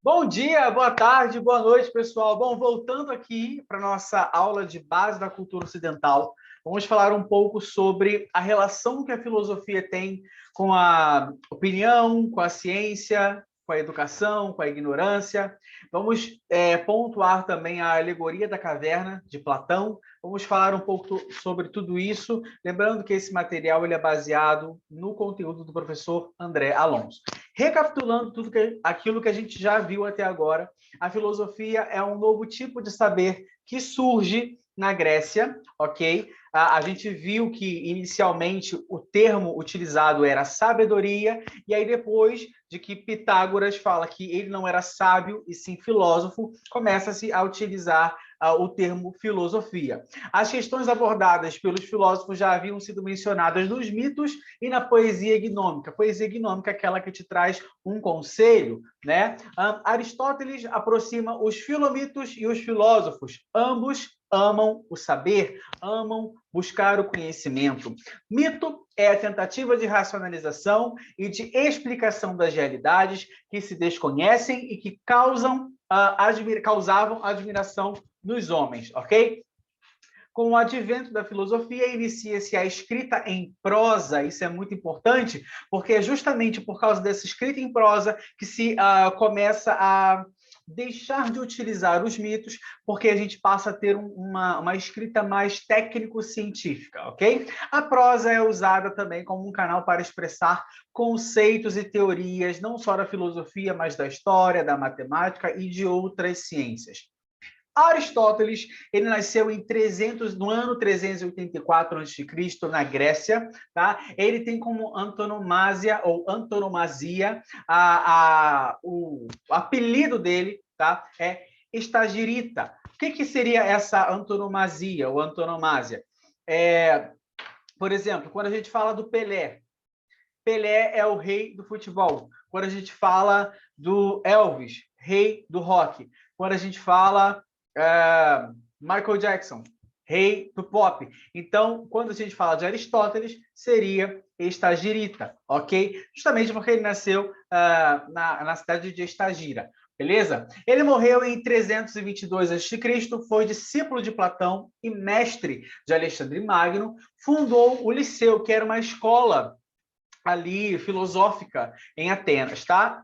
Bom dia, boa tarde, boa noite, pessoal. Bom, voltando aqui para a nossa aula de base da cultura ocidental, vamos falar um pouco sobre a relação que a filosofia tem com a opinião, com a ciência, com a educação, com a ignorância. Vamos pontuar também a alegoria da caverna, de Platão. Vamos falar um pouco sobre tudo isso, lembrando que esse material ele é baseado no conteúdo do professor André Alonso. Recapitulando aquilo que a gente já viu até agora, a filosofia é um novo tipo de saber que surge na Grécia, ok? A gente viu que inicialmente o termo utilizado era sabedoria, e aí depois de que Pitágoras fala que ele não era sábio e sim filósofo, começa-se a utilizar o termo filosofia. As questões abordadas pelos filósofos já haviam sido mencionadas nos mitos e na poesia gnômica. Poesia gnômica é aquela que te traz um conselho, né? Aristóteles aproxima os filomitos e os filósofos. Ambos amam o saber, amam buscar o conhecimento. Mito é a tentativa de racionalização e de explicação das realidades que se desconhecem e que causavam admiração nos homens, ok? Com o advento da filosofia, inicia-se a escrita em prosa. Isso é muito importante, porque é justamente por causa dessa escrita em prosa que se começa a deixar de utilizar os mitos, porque a gente passa a ter uma escrita mais técnico-científica, ok? A prosa é usada também como um canal para expressar conceitos e teorias, não só da filosofia, mas da história, da matemática e de outras ciências. Aristóteles, ele nasceu no ano 384 a.C., na Grécia, tá? Ele tem como antonomasia ou antonomasia o apelido dele, tá? É Estagirita. O que seria essa antonomasia ou antonomásia? Por exemplo, quando a gente fala do Pelé, Pelé é o rei do futebol. Quando a gente fala do Elvis, rei do rock. Quando a gente fala Michael Jackson, rei do pop. Então, quando a gente fala de Aristóteles, seria Estagirita, ok? Justamente porque ele nasceu na cidade de Estagira, beleza? Ele morreu em 322 a.C., foi discípulo de Platão e mestre de Alexandre Magno, fundou o Liceu, que era uma escola ali filosófica em Atenas, tá?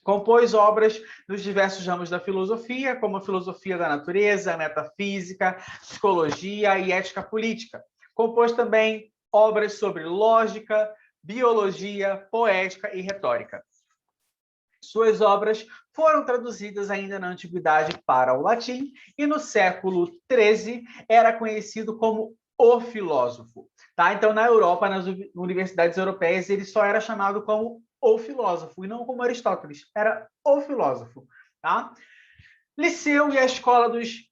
Compôs obras nos diversos ramos da filosofia, como a filosofia da natureza, metafísica, psicologia e ética política. Compôs também obras sobre lógica, biologia, poética e retórica. Suas obras foram traduzidas ainda na antiguidade para o latim e no século XIII era conhecido como o filósofo. Tá? Então, na Europa, nas universidades europeias, ele só era chamado como o filósofo, e não como Aristóteles, era o filósofo. Tá? Liceu e a escola dos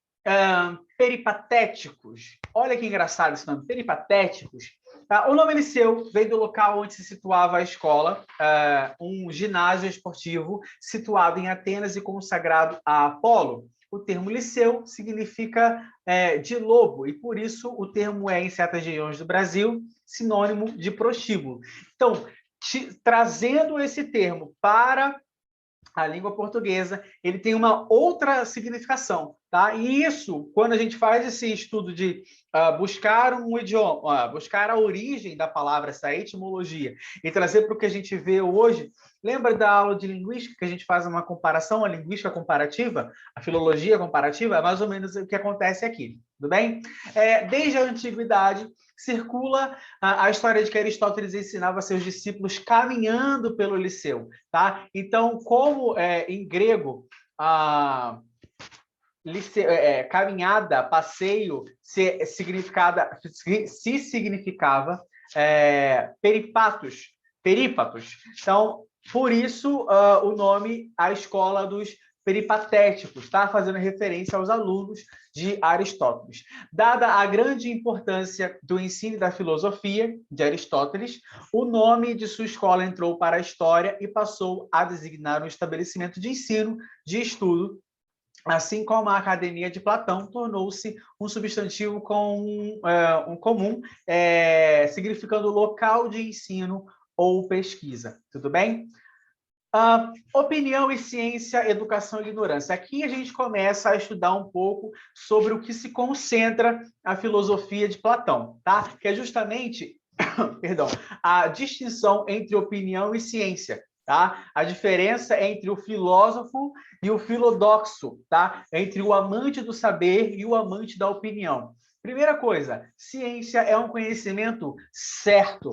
peripatéticos. Olha que engraçado esse nome, peripatéticos. Tá? O nome Liceu veio do local onde se situava a escola, um ginásio esportivo situado em Atenas e consagrado a Apolo. O termo Liceu significa de lobo, e por isso o termo é, em certas regiões do Brasil, sinônimo de prostíbulo. Então, trazendo esse termo para a língua portuguesa, ele tem uma outra significação, tá? E isso, quando a gente faz esse estudo de buscar um idioma, buscar a origem da palavra, essa etimologia, e trazer para o que a gente vê hoje, lembra da aula de linguística que a gente faz uma comparação, a linguística comparativa, a filologia comparativa, é mais ou menos o que acontece aqui, tudo bem? Desde a antiguidade, circula a história de que Aristóteles ensinava seus discípulos caminhando pelo Liceu, tá? Então, como em grego caminhada, passeio, se significava perípatos. Então, por isso o nome a escola dos peripatéticos, tá? Fazendo referência aos alunos de Aristóteles. Dada a grande importância do ensino da filosofia de Aristóteles, o nome de sua escola entrou para a história e passou a designar um estabelecimento de ensino, de estudo, assim como a Academia de Platão tornou-se um substantivo comum, significando local de ensino ou pesquisa. Tudo bem? Opinião e ciência, educação e ignorância. Aqui a gente começa a estudar um pouco sobre o que se concentra a filosofia de Platão, tá? Que é justamente, perdão, a distinção entre opinião e ciência, tá? A diferença entre o filósofo e o filodoxo, tá? Entre o amante do saber e o amante da opinião. Primeira coisa, ciência é um conhecimento certo,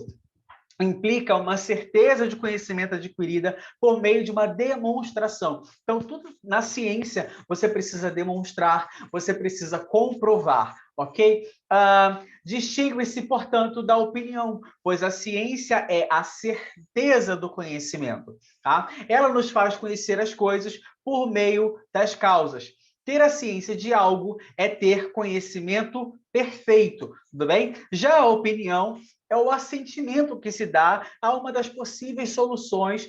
implica uma certeza de conhecimento adquirida por meio de uma demonstração. Então, tudo na ciência você precisa demonstrar, você precisa comprovar, ok? Distingue-se, portanto, da opinião, pois a ciência é a certeza do conhecimento, tá? Ela nos faz conhecer as coisas por meio das causas. Ter a ciência de algo é ter conhecimento perfeito, tudo bem? Já a opinião é o assentimento que se dá a uma das possíveis soluções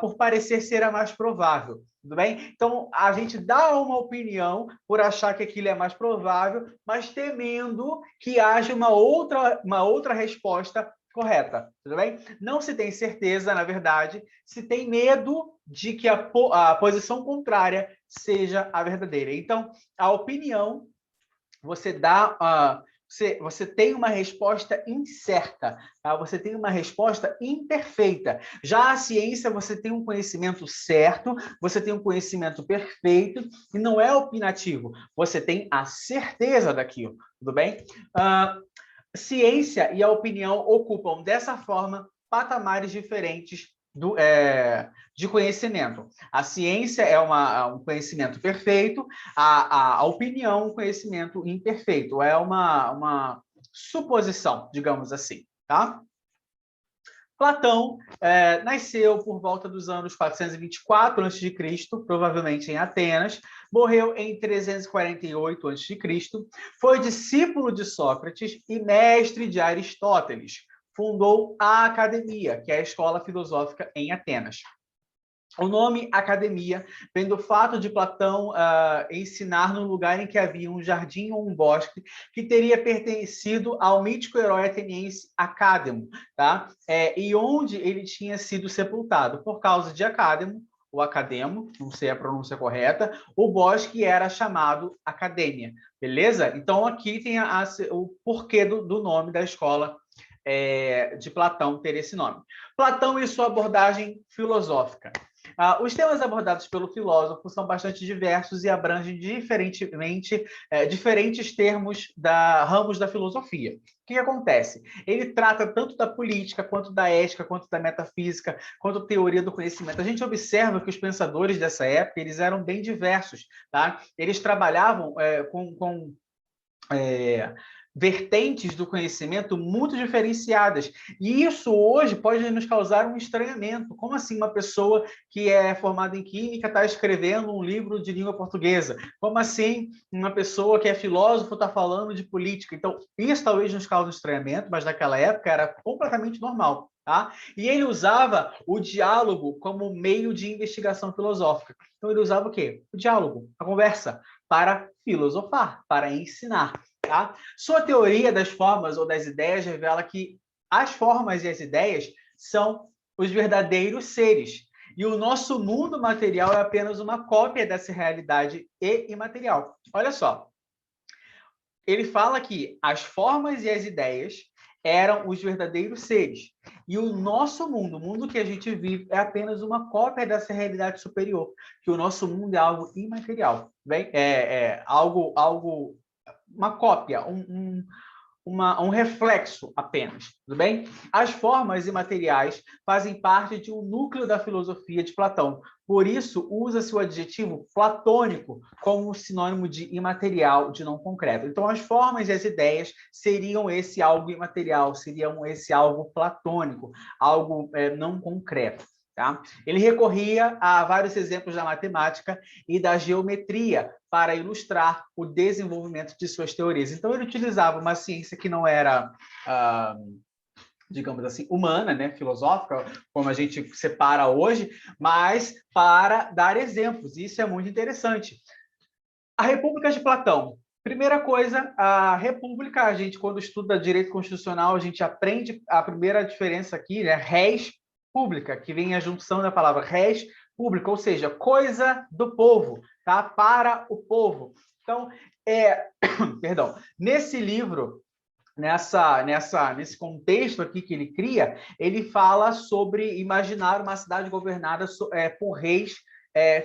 por parecer ser a mais provável, tudo bem? Então, a gente dá uma opinião por achar que aquilo é mais provável, mas temendo que haja uma outra resposta correta, tudo bem? Não se tem certeza, na verdade, se tem medo de que a posição contrária seja a verdadeira. Então, a opinião, você dá... Você tem uma resposta incerta, tá? Você tem uma resposta imperfeita. Já a ciência, você tem um conhecimento certo, você tem um conhecimento perfeito, e não é opinativo. Você tem a certeza daquilo, tudo bem? Ciência e a opinião ocupam, dessa forma, patamares diferentes de conhecimento. A ciência é um conhecimento perfeito, a opinião um conhecimento imperfeito. É uma suposição, digamos assim, tá? Platão nasceu por volta dos anos 424 a.C., provavelmente em Atenas, morreu em 348 a.C., foi discípulo de Sócrates e mestre de Aristóteles. Fundou a Academia, que é a escola filosófica em Atenas. O nome academia vem do fato de Platão ensinar num lugar em que havia um jardim ou um bosque que teria pertencido ao mítico herói ateniense Acádemo, tá? E onde ele tinha sido sepultado. Por causa de Acádemo, o Academo, não sei a pronúncia correta, o bosque era chamado Acadêmia, beleza? Então aqui tem o porquê do nome da escola de Platão ter esse nome. Platão e sua abordagem filosófica. Os temas abordados pelo filósofo são bastante diversos e abrangem diferentes ramos da filosofia. O que acontece? Ele trata tanto da política, quanto da ética, quanto da metafísica, quanto da teoria do conhecimento. A gente observa que os pensadores dessa época eles eram bem diversos, tá? Eles trabalhavam com vertentes do conhecimento muito diferenciadas. E isso hoje pode nos causar um estranhamento. Como assim uma pessoa que é formada em química está escrevendo um livro de língua portuguesa? Como assim uma pessoa que é filósofo está falando de política? Então, isso talvez nos cause um estranhamento, mas naquela época era completamente normal. Tá? E ele usava o diálogo como meio de investigação filosófica. Então, ele usava o quê? O diálogo, a conversa, para filosofar, para ensinar. Tá? Sua teoria das formas ou das ideias revela que as formas e as ideias são os verdadeiros seres. E o nosso mundo material é apenas uma cópia dessa realidade imaterial. Olha só. Ele fala que as formas e as ideias eram os verdadeiros seres. E o nosso mundo, o mundo que a gente vive, é apenas uma cópia dessa realidade superior. Que o nosso mundo é algo imaterial. Bem? Uma cópia, um reflexo apenas, tudo bem? As formas imateriais fazem parte de um núcleo da filosofia de Platão. Por isso, usa-se o adjetivo platônico como sinônimo de imaterial, de não concreto. Então, as formas e as ideias seriam esse algo imaterial, seriam esse algo platônico, algo não concreto. Tá? Ele recorria a vários exemplos da matemática e da geometria para ilustrar o desenvolvimento de suas teorias. Então, ele utilizava uma ciência que não era, digamos assim, humana, né, filosófica, como a gente separa hoje, mas para dar exemplos. Isso é muito interessante. A República de Platão. Primeira coisa, a República, a gente, quando estuda direito constitucional, a gente aprende a primeira diferença aqui, né, réis pública, que vem a junção da palavra res pública, ou seja, coisa do povo, tá? Para o povo. Então, perdão, nesse livro, nesse contexto aqui que ele cria, ele fala sobre imaginar uma cidade governada por reis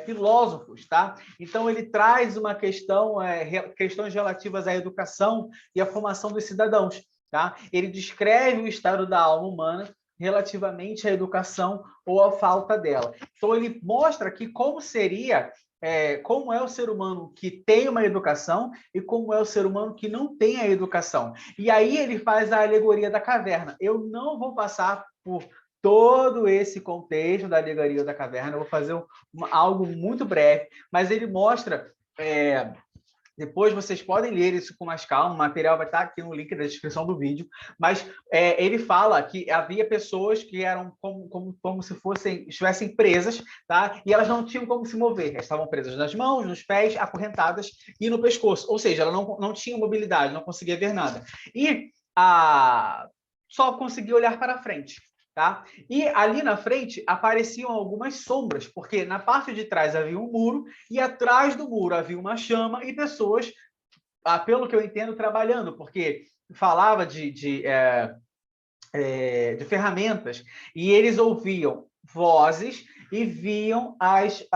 filósofos, tá? Então ele traz uma questões relativas à educação e à formação dos cidadãos, tá? Ele descreve o estado da alma humana relativamente à educação ou à falta dela. Então ele mostra aqui como é o ser humano que tem uma educação e como é o ser humano que não tem a educação. E aí ele faz a alegoria da caverna. Eu não vou passar por todo esse contexto da alegoria da caverna, eu vou fazer algo muito breve, mas ele mostra... depois vocês podem ler isso com mais calma, o material vai estar aqui no link da descrição do vídeo, mas ele fala que havia pessoas que eram como se estivessem presas, tá? E elas não tinham como se mover, elas estavam presas nas mãos, nos pés, acorrentadas e no pescoço, ou seja, ela não tinha mobilidade, não conseguia ver nada. E só conseguia olhar para frente. Tá? E ali na frente apareciam algumas sombras, porque na parte de trás havia um muro e atrás do muro havia uma chama e pessoas, pelo que eu entendo, trabalhando, porque falava de ferramentas e eles ouviam vozes e viam as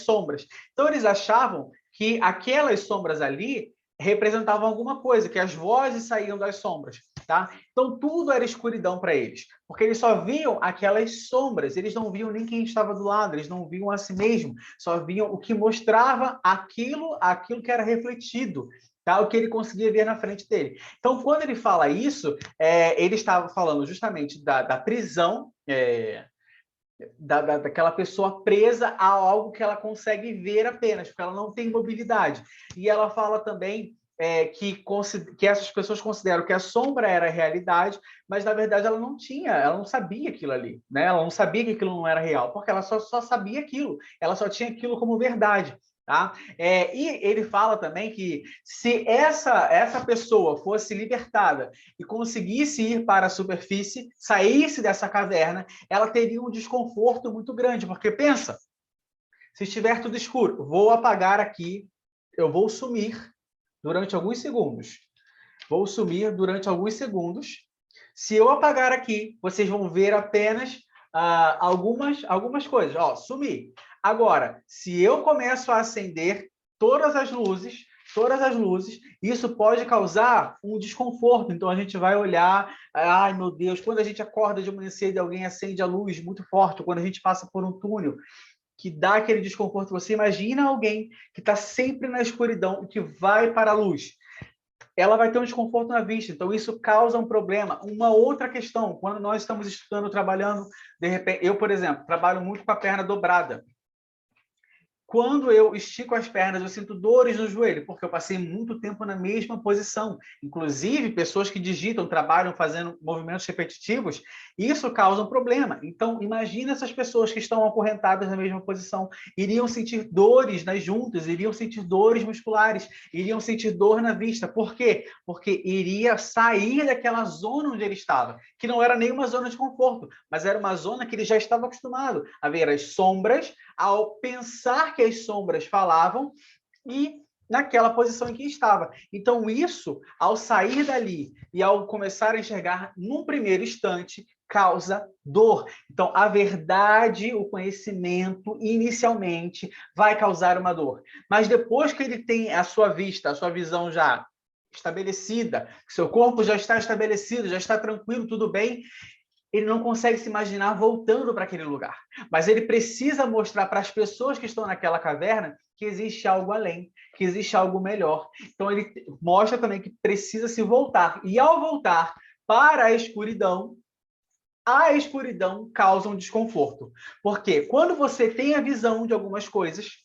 sombras. Então eles achavam que aquelas sombras ali representavam alguma coisa, que as vozes saíam das sombras. Tá? Então, tudo era escuridão para eles, porque eles só viam aquelas sombras, eles não viam nem quem estava do lado, eles não viam a si mesmo, só viam o que mostrava aquilo que era refletido, tá? O que ele conseguia ver na frente dele. Então, quando ele fala isso, ele estava falando justamente da prisão, daquela pessoa presa a algo que ela consegue ver apenas, porque ela não tem mobilidade. E ela fala também que essas pessoas consideram que a sombra era a realidade, mas na verdade ela não sabia aquilo ali, né? Ela não sabia que aquilo não era real, porque ela só sabia aquilo, ela só tinha aquilo como verdade. Tá? E ele fala também que se essa pessoa fosse libertada e conseguisse ir para a superfície, saísse dessa caverna, ela teria um desconforto muito grande, porque pensa, se estiver tudo escuro, vou apagar aqui, eu vou sumir durante alguns segundos. Vou sumir durante alguns segundos. Se eu apagar aqui, vocês vão ver apenas algumas coisas. Ó, sumi. Agora, se eu começo a acender todas as luzes, isso pode causar um desconforto. Então, a gente vai olhar, ai, meu Deus, quando a gente acorda de manhã cedo e alguém acende a luz muito forte, quando a gente passa por um túnel, que dá aquele desconforto. Você imagina alguém que está sempre na escuridão e que vai para a luz. Ela vai ter um desconforto na vista, então isso causa um problema. Uma outra questão, quando nós estamos estudando, trabalhando, de repente, eu, por exemplo, trabalho muito com a perna dobrada. Quando eu estico as pernas, eu sinto dores no joelho, porque eu passei muito tempo na mesma posição. Inclusive, pessoas que digitam, trabalham fazendo movimentos repetitivos, isso causa um problema. Então, imagina essas pessoas que estão acorrentadas na mesma posição. Iriam sentir dores nas juntas, iriam sentir dores musculares, iriam sentir dor na vista. Por quê? Porque iria sair daquela zona onde ele estava, que não era nenhuma zona de conforto, mas era uma zona que ele já estava acostumado a ver as sombras, ao pensar que as sombras falavam e naquela posição em que estava. Então, isso, ao sair dali e ao começar a enxergar num primeiro instante, causa dor. Então, a verdade, o conhecimento, inicialmente, vai causar uma dor. Mas depois que ele tem a sua vista, a sua visão já estabelecida, seu corpo já está estabelecido, já está tranquilo, tudo bem, ele não consegue se imaginar voltando para aquele lugar. Mas ele precisa mostrar para as pessoas que estão naquela caverna que existe algo além, que existe algo melhor. Então ele mostra também que precisa se voltar. E ao voltar para a escuridão causa um desconforto. Porque quando você tem a visão de algumas coisas,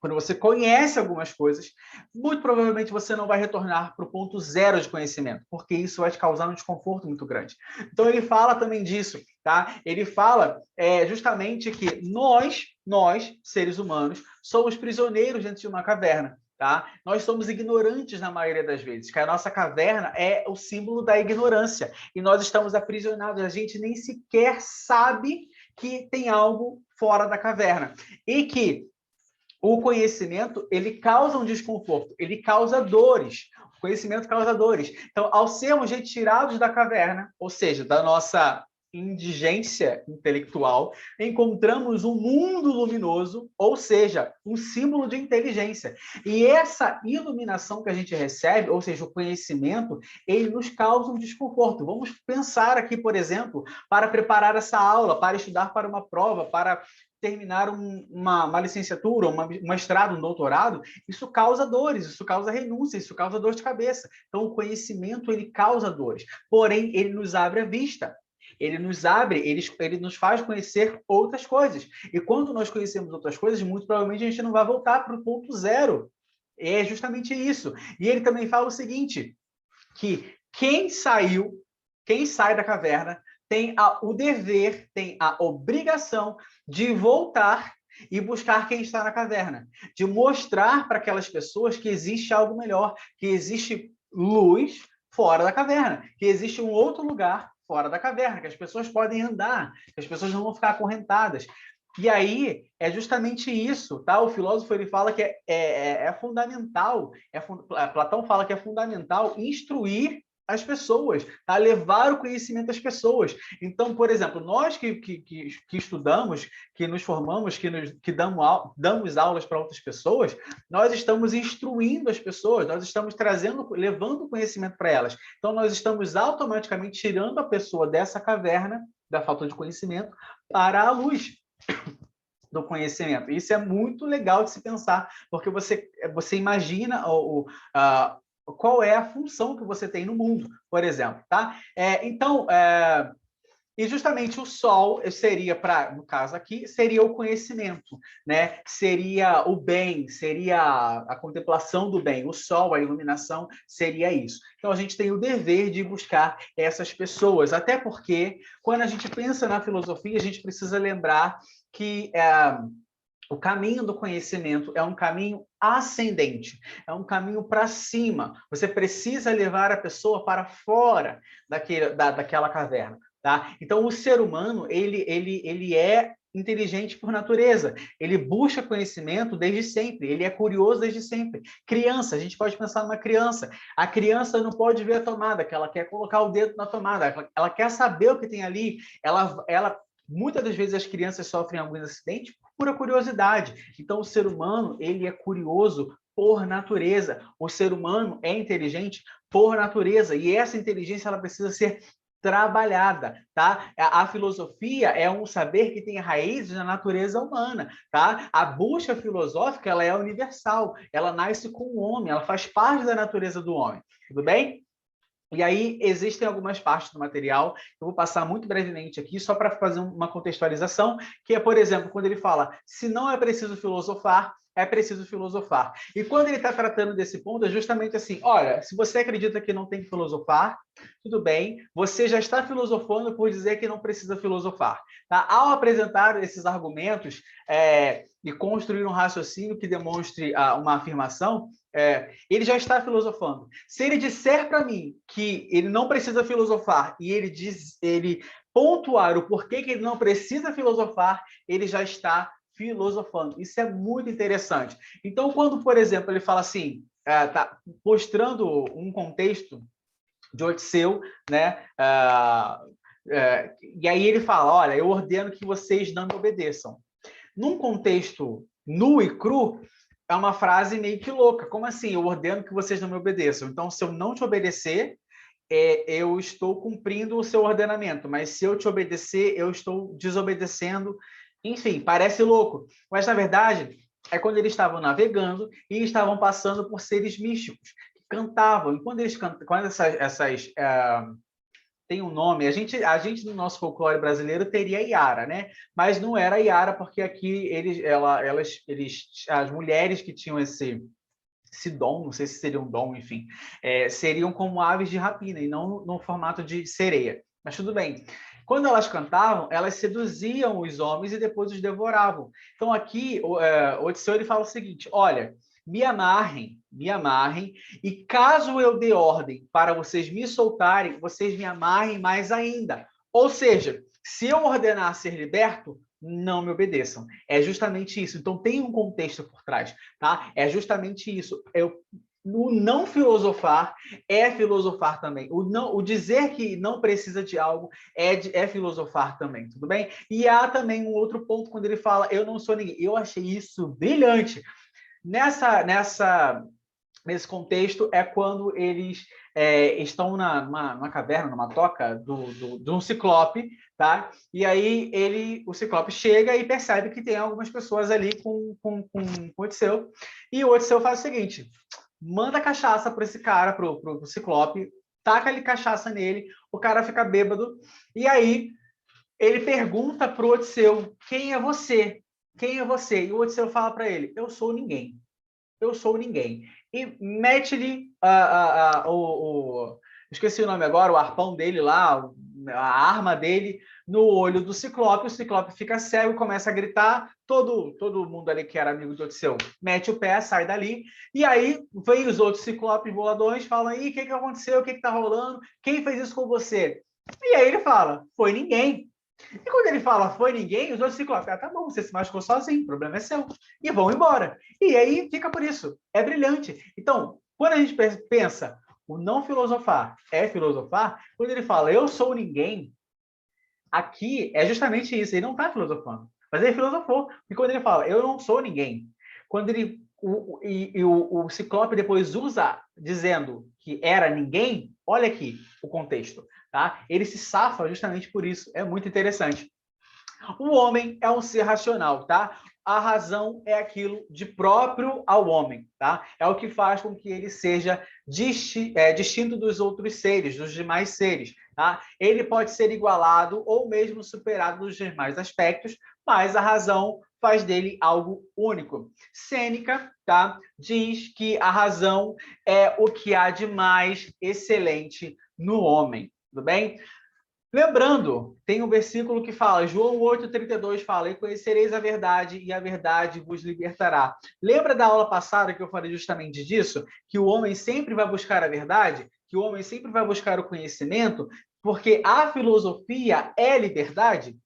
quando você conhece algumas coisas, muito provavelmente você não vai retornar para o ponto zero de conhecimento, porque isso vai te causar um desconforto muito grande. Então, ele fala também disso, tá? Ele fala justamente que nós, seres humanos, somos prisioneiros dentro de uma caverna, tá? Nós somos ignorantes na maioria das vezes, que a nossa caverna é o símbolo da ignorância, e nós estamos aprisionados, a gente nem sequer sabe que tem algo fora da caverna, e que o conhecimento, ele causa um desconforto, ele causa dores, o conhecimento causa dores. Então, ao sermos retirados da caverna, ou seja, da nossa indigência intelectual, encontramos um mundo luminoso, ou seja, um símbolo de inteligência. E essa iluminação que a gente recebe, ou seja, o conhecimento, ele nos causa um desconforto. Vamos pensar aqui, por exemplo, para preparar essa aula, para estudar para uma prova, para terminar uma licenciatura, um mestrado, um doutorado, isso causa dores, isso causa renúncia, isso causa dor de cabeça. Então, o conhecimento, ele causa dores, porém, ele nos abre a vista. Ele nos abre, ele nos faz conhecer outras coisas. E quando nós conhecemos outras coisas, muito provavelmente a gente não vai voltar para o ponto zero. É justamente isso. E ele também fala o seguinte, que quem sai da caverna, tem o dever, tem a obrigação de voltar e buscar quem está na caverna, de mostrar para aquelas pessoas que existe algo melhor, que existe luz fora da caverna, que existe um outro lugar fora da caverna, que as pessoas podem andar, que as pessoas não vão ficar acorrentadas. E aí é justamente isso, tá? O filósofo ele fala que é fundamental, Platão fala que é fundamental instruir as pessoas, tá? Levar o conhecimento às pessoas. Então, por exemplo, nós que estudamos, que nos formamos, que damos aulas para outras pessoas, nós estamos instruindo as pessoas, nós estamos levando o conhecimento para elas. Então, nós estamos automaticamente tirando a pessoa dessa caverna da falta de conhecimento para a luz do conhecimento. Isso é muito legal de se pensar, porque você imagina qual é a função que você tem no mundo, por exemplo, tá? E justamente o sol seria, no caso aqui, seria o conhecimento, né? Seria o bem, seria a contemplação do bem. O sol, a iluminação, seria isso. Então, a gente tem o dever de buscar essas pessoas, até porque, quando a gente pensa na filosofia, a gente precisa lembrar que o caminho do conhecimento é um caminho ascendente, é um caminho para cima. Você precisa levar a pessoa para fora daquela caverna. Tá? Então, o ser humano, ele é inteligente por natureza. Ele busca conhecimento desde sempre. Ele é curioso desde sempre. Criança, a gente pode pensar numa criança. A criança não pode ver a tomada, que ela quer colocar o dedo na tomada. Ela quer saber o que tem ali. Muitas das vezes as crianças sofrem alguns acidentes por pura curiosidade. Então, o ser humano, ele é curioso por natureza. O ser humano é inteligente por natureza. E essa inteligência, ela precisa ser trabalhada, tá? A filosofia é um saber que tem raízes na natureza humana, tá? A busca filosófica, ela é universal, ela nasce com o homem, ela faz parte da natureza do homem, tudo bem? E aí existem algumas partes do material, eu vou passar muito brevemente aqui, só para fazer uma contextualização, que é, por exemplo, quando ele fala, se não é preciso filosofar, é preciso filosofar. E quando ele está tratando desse ponto, é justamente assim, olha, se você acredita que não tem que filosofar, tudo bem, você já está filosofando por dizer que não precisa filosofar. Tá? Ao apresentar esses argumentos e construir um raciocínio que demonstre uma afirmação, ele já está filosofando. Se ele disser para mim que ele não precisa filosofar e ele pontuar o porquê que ele não precisa filosofar, ele já está filosofando. Isso é muito interessante. Então, quando, por exemplo, ele fala assim, tá mostrando um contexto de Odisseu, né? E aí ele fala, olha, eu ordeno que vocês não me obedeçam. Num contexto nu e cru, é uma frase meio que louca. Como assim? Eu ordeno que vocês não me obedeçam. Então, se eu não te obedecer, eu estou cumprindo o seu ordenamento. Mas se eu te obedecer, eu estou desobedecendo. Enfim, parece louco. Mas, na verdade, é quando eles estavam navegando e estavam passando por seres místicos que cantavam. E quando eles cantam, quando tem um nome, a gente no nosso folclore brasileiro teria Iara, né? Mas não era Iara, porque aqui as mulheres que tinham esse dom, não sei se seria um dom, enfim, seriam como aves de rapina e não no formato de sereia. Mas tudo bem. Quando elas cantavam, elas seduziam os homens e depois os devoravam. Então aqui, Odisseu ele fala o seguinte, olha, me amarrem, e caso eu dê ordem para vocês me soltarem, vocês me amarrem mais ainda. Ou seja, se eu ordenar ser liberto, não me obedeçam. É justamente isso. Então tem um contexto por trás, tá? É justamente isso. O não filosofar é filosofar também. O dizer que não precisa de algo é filosofar também, tudo bem? E há também um outro ponto quando ele fala eu não sou ninguém. Eu achei isso brilhante. Nesse contexto é quando eles estão numa caverna, numa toca de um ciclope, tá? E aí o ciclope chega e percebe que tem algumas pessoas ali com o Odisseu. E o Odisseu faz o seguinte: manda cachaça para esse cara, pro ciclope, taca ali cachaça nele, o cara fica bêbado, e aí ele pergunta pro Odisseu: quem é você? Quem é você? E o Odisseu fala para ele: eu sou ninguém. Eu sou ninguém. E mete-lhe esqueci o nome agora, o arpão dele lá, a arma dele, no olho do Ciclope. O Ciclope fica cego, começa a gritar. Todo mundo ali que era amigo de Odisseu mete o pé, sai dali. E aí vem os outros Ciclopes boladões, falam aí, o que aconteceu? O que tá rolando? Quem fez isso com você? E aí ele fala, foi ninguém. E quando ele fala foi ninguém, os outros ciclopes, tá bom, você se machucou sozinho, o problema é seu. E vão embora. E aí fica por isso. É brilhante. Então, quando a gente pensa o não filosofar é filosofar, quando ele fala eu sou ninguém, aqui é justamente isso. Ele não está filosofando, mas ele filosofou. E quando ele fala eu não sou ninguém, quando ele o Ciclope depois usa dizendo que era ninguém, olha aqui o contexto. Tá? Ele se safa justamente por isso. É muito interessante. O homem é um ser racional, tá? A razão é aquilo de próprio ao homem, tá? É o que faz com que ele seja distinto dos outros seres, dos demais seres, tá? Ele pode ser igualado ou mesmo superado nos demais aspectos, mas a razão faz dele algo único. Sêneca, tá? Diz que a razão é o que há de mais excelente no homem, tudo bem? Lembrando, tem um versículo que fala, João 8,32 fala, e conhecereis a verdade, e a verdade vos libertará. Lembra da aula passada que eu falei justamente disso? Que o homem sempre vai buscar a verdade? Que o homem sempre vai buscar o conhecimento? Porque a filosofia é liberdade?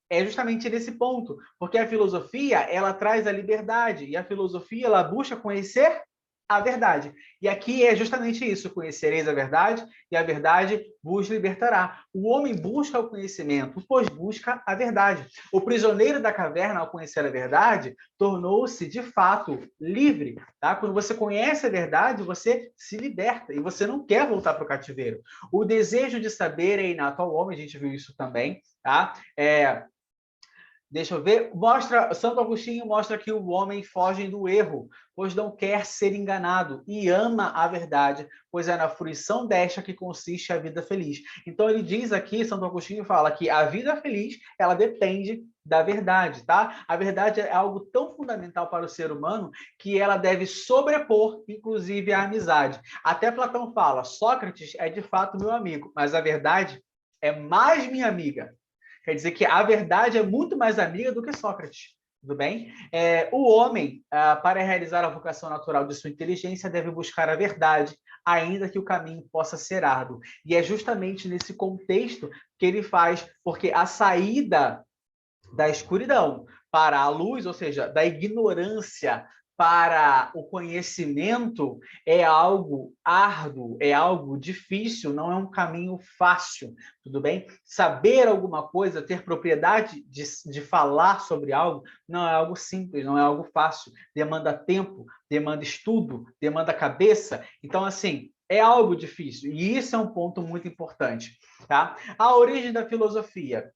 É justamente nesse ponto, porque a filosofia, ela traz a liberdade, e a filosofia, ela busca conhecer a verdade. E aqui é justamente isso, conhecereis a verdade, e a verdade vos libertará. O homem busca o conhecimento, pois busca a verdade. O prisioneiro da caverna, ao conhecer a verdade, tornou-se, de fato, livre. Tá? Quando você conhece a verdade, você se liberta, e você não quer voltar para o cativeiro. O desejo de saber é inato ao homem, a gente viu isso também, tá? Deixa eu ver. Santo Agostinho mostra que o homem foge do erro, pois não quer ser enganado e ama a verdade, pois é na fruição desta que consiste a vida feliz. Então ele diz aqui, Santo Agostinho fala que a vida feliz, ela depende da verdade, tá? A verdade é algo tão fundamental para o ser humano que ela deve sobrepor, inclusive, a amizade. Até Platão fala, Sócrates é de fato meu amigo, mas a verdade é mais minha amiga. Quer dizer que a verdade é muito mais amiga do que Sócrates. Tudo bem? O homem, para realizar a vocação natural de sua inteligência, deve buscar a verdade, ainda que o caminho possa ser árduo. E é justamente nesse contexto que ele faz, porque a saída da escuridão para a luz, ou seja, da ignorância para o conhecimento, é algo árduo, é algo difícil, não é um caminho fácil, tudo bem? Saber alguma coisa, ter propriedade de falar sobre algo, não é algo simples, não é algo fácil. Demanda tempo, demanda estudo, demanda cabeça. Então, assim, é algo difícil. E isso é um ponto muito importante, tá? A origem da filosofia.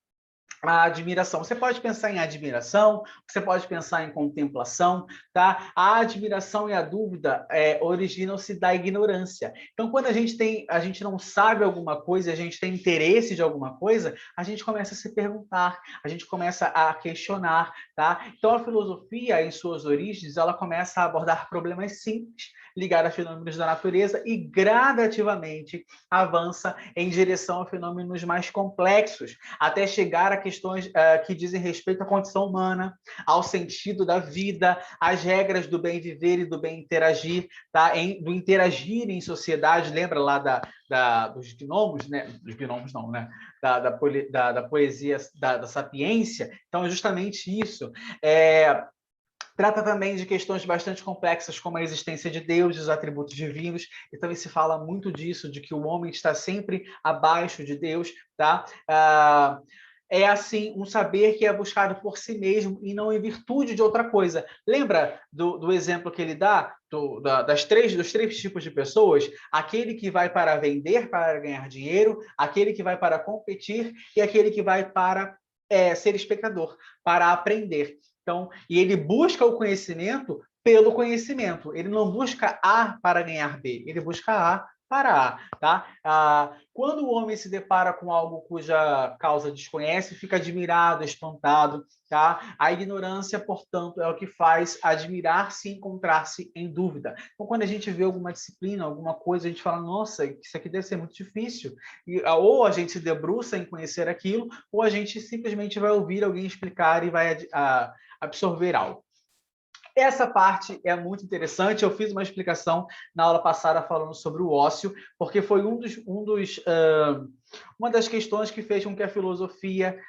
A admiração. Você pode pensar em admiração, você pode pensar em contemplação, tá? A admiração e a dúvida originam-se da ignorância. Então, quando a gente não sabe alguma coisa, a gente tem interesse de alguma coisa, a gente começa a se perguntar, a gente começa a questionar, tá? Então, a filosofia, em suas origens, ela começa a abordar problemas simples, ligada a fenômenos da natureza e gradativamente avança em direção a fenômenos mais complexos, até chegar a questões que dizem respeito à condição humana, ao sentido da vida, às regras do bem viver e do bem interagir, tá? Do interagir em sociedade. Lembra lá dos gnomos, né? Dos gnomos não, né? Da poesia da sapiência. Então, é justamente isso. Trata também de questões bastante complexas, como a existência de Deus e os atributos divinos, e também se fala muito disso, de que o homem está sempre abaixo de Deus, tá? É assim, um saber que é buscado por si mesmo e não em virtude de outra coisa. Lembra do exemplo que ele dá dos três tipos de pessoas? Aquele que vai para vender, para ganhar dinheiro, aquele que vai para competir e aquele que vai para ser espectador, para aprender. Então, e ele busca o conhecimento pelo conhecimento. Ele não busca A para ganhar B, ele busca A para A, tá? Quando o homem se depara com algo cuja causa desconhece, fica admirado, espantado, tá? A ignorância, portanto, é o que faz admirar-se e encontrar-se em dúvida. Então, quando a gente vê alguma disciplina, alguma coisa, a gente fala, nossa, isso aqui deve ser muito difícil. Ou a gente se debruça em conhecer aquilo, ou a gente simplesmente vai ouvir alguém explicar e vai absorver algo. Essa parte é muito interessante. Eu fiz uma explicação na aula passada falando sobre o ócio, porque foi uma das questões que fez com que a filosofia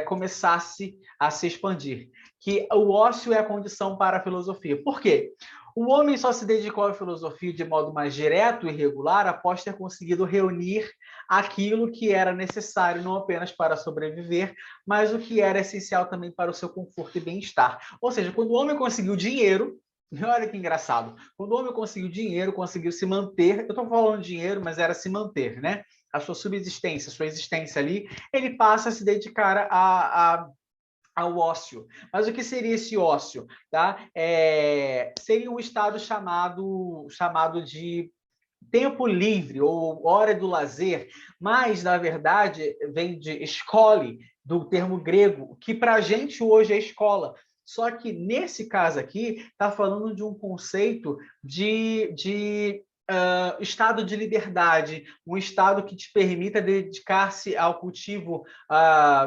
começasse a se expandir, que o ócio é a condição para a filosofia. Por quê? O homem só se dedicou à filosofia de modo mais direto e regular após ter conseguido reunir aquilo que era necessário não apenas para sobreviver, mas o que era essencial também para o seu conforto e bem-estar. Ou seja, quando o homem conseguiu dinheiro, olha que engraçado, quando o homem conseguiu dinheiro, conseguiu se manter, eu estou falando de dinheiro, mas era se manter, né? A sua subsistência, a sua existência ali, ele passa a se dedicar ao ócio. Mas o que seria esse ócio? Tá? Seria um estado chamado de tempo livre ou hora do lazer, mas, na verdade, vem de escole, do termo grego, que para a gente hoje é escola. Só que, nesse caso aqui, está falando de um conceito de estado de liberdade, um estado que te permita dedicar-se ao cultivo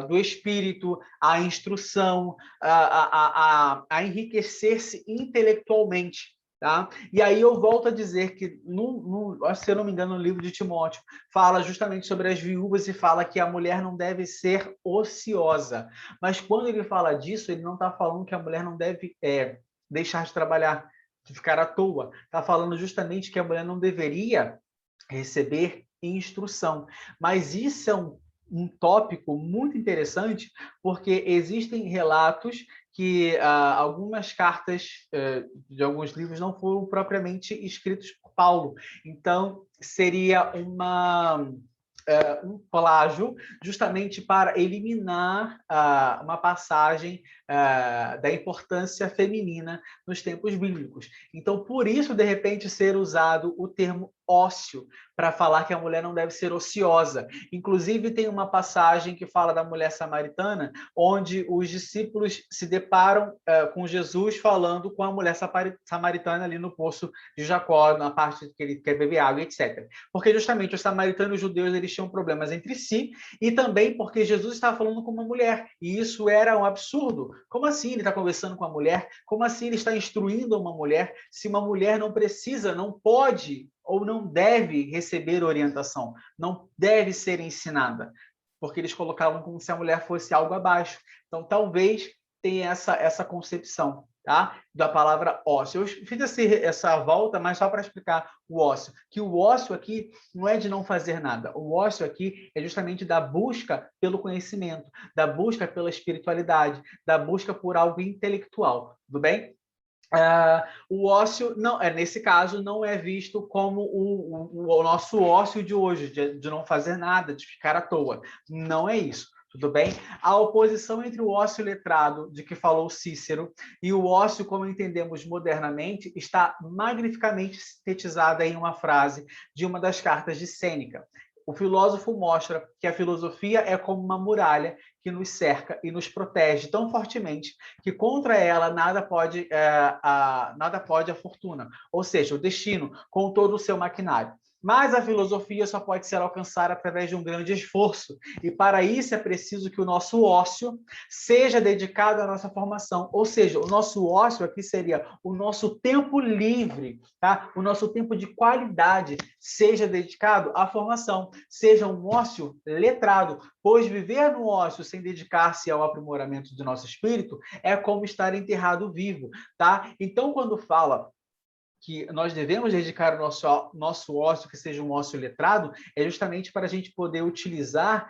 do espírito, à instrução, a enriquecer-se intelectualmente. Tá? E aí eu volto a dizer que, se eu não me engano, no livro de Timóteo, fala justamente sobre as viúvas e fala que a mulher não deve ser ociosa. Mas quando ele fala disso, ele não está falando que a mulher não deve deixar de trabalhar, de ficar à toa. Está falando justamente que a mulher não deveria receber instrução. Mas isso é um tópico muito interessante, porque existem relatos que algumas cartas de alguns livros não foram propriamente escritos por Paulo. Então, seria um plágio justamente para eliminar uma passagem da importância feminina nos tempos bíblicos. Então, por isso, de repente, ser usado o termo ócio para falar que a mulher não deve ser ociosa. Inclusive, tem uma passagem que fala da mulher samaritana, onde os discípulos se deparam com Jesus falando com a mulher samaritana ali no poço de Jacó, na parte que ele quer beber água, etc. Porque justamente os samaritanos e os judeus eles tinham problemas entre si, e também porque Jesus estava falando com uma mulher, e isso era um absurdo. Como assim ele está conversando com a mulher? Como assim ele está instruindo uma mulher se uma mulher não precisa, não pode ou não deve receber orientação, não deve ser ensinada? Porque eles colocavam como se a mulher fosse algo abaixo. Então, talvez tenha essa concepção, tá? Da palavra ócio. Eu fiz essa volta, mas só para explicar o ócio. Que o ócio aqui não é de não fazer nada. O ócio aqui é justamente da busca pelo conhecimento, da busca pela espiritualidade, da busca por algo intelectual. Tudo bem? O ócio, não, nesse caso, não é visto como o nosso ócio de hoje, de não fazer nada, de ficar à toa. Não é isso. Tudo bem? A oposição entre o ócio letrado, de que falou Cícero, e o ócio, como entendemos modernamente, está magnificamente sintetizada em uma frase de uma das cartas de Sêneca. o filósofo mostra que a filosofia é como uma muralha que nos cerca e nos protege tão fortemente que contra ela nada pode a fortuna, ou seja, o destino, com todo o seu maquinário. Mas a filosofia só pode ser alcançada através de um grande esforço. E para isso é preciso que o nosso ócio seja dedicado à nossa formação. Ou seja, o nosso ócio aqui seria o nosso tempo livre, tá? O nosso tempo de qualidade seja dedicado à formação. Seja um ócio letrado, pois viver no ócio sem dedicar-se ao aprimoramento do nosso espírito é como estar enterrado vivo, tá? Então, quando fala que nós devemos dedicar o nosso ócio, que seja um ócio letrado, é justamente para a gente poder utilizar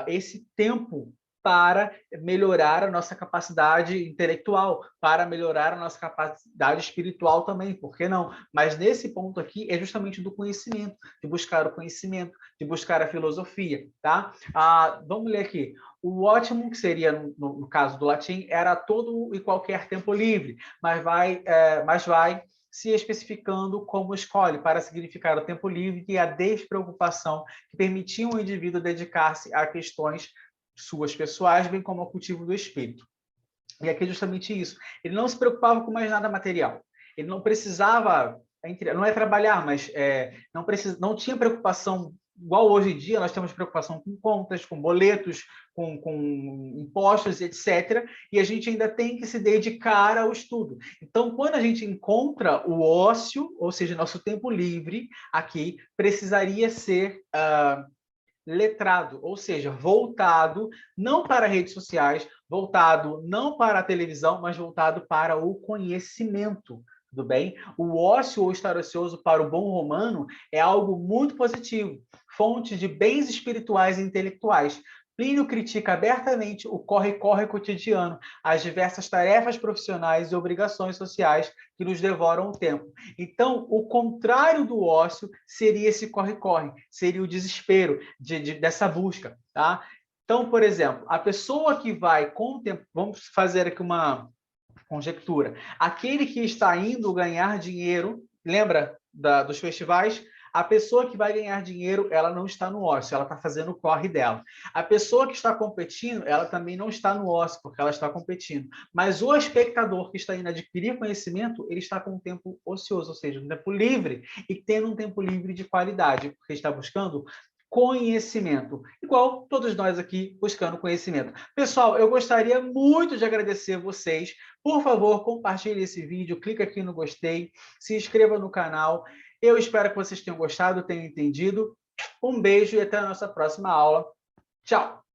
esse tempo para melhorar a nossa capacidade intelectual, para melhorar a nossa capacidade espiritual também, por que não? Mas nesse ponto aqui é justamente do conhecimento, de buscar o conhecimento, de buscar a filosofia, tá? Vamos ler aqui. O ótimo, que seria, no caso do latim, era todo e qualquer tempo livre, mas vai se especificando como escolhe para significar o tempo livre e a despreocupação que permitiam ao indivíduo dedicar-se a questões suas pessoais, bem como ao cultivo do espírito. E aqui é justamente isso. Ele não se preocupava com mais nada material. Ele não precisava, não é trabalhar, mas não tinha preocupação igual hoje em dia, nós temos preocupação com contas, com boletos, com impostos, etc. E a gente ainda tem que se dedicar ao estudo. Então, quando a gente encontra o ócio, ou seja, nosso tempo livre, aqui precisaria ser letrado, ou seja, voltado não para redes sociais, voltado não para a televisão, mas voltado para o conhecimento. Tudo bem? O ócio ou estar ocioso para o bom romano é algo muito positivo, fonte de bens espirituais e intelectuais. Plínio critica abertamente o corre-corre cotidiano, as diversas tarefas profissionais e obrigações sociais que nos devoram o tempo. Então, o contrário do ócio seria esse corre-corre, seria o desespero dessa busca, tá? Então, por exemplo, a pessoa que vai com o tempo, vamos fazer aqui uma conjectura, aquele que está indo ganhar dinheiro, lembra dos festivais? A pessoa que vai ganhar dinheiro, ela não está no ócio, ela está fazendo o corre dela. A pessoa que está competindo, ela também não está no ócio, porque ela está competindo. Mas o espectador que está indo adquirir conhecimento, ele está com um tempo ocioso, ou seja, um tempo livre, e tendo um tempo livre de qualidade, porque está buscando conhecimento, igual todos nós aqui buscando conhecimento. Pessoal, eu gostaria muito de agradecer vocês. Por favor, compartilhe esse vídeo, clica aqui no gostei, se inscreva no canal. Eu espero que vocês tenham gostado, tenham entendido. Um beijo e até a nossa próxima aula. Tchau!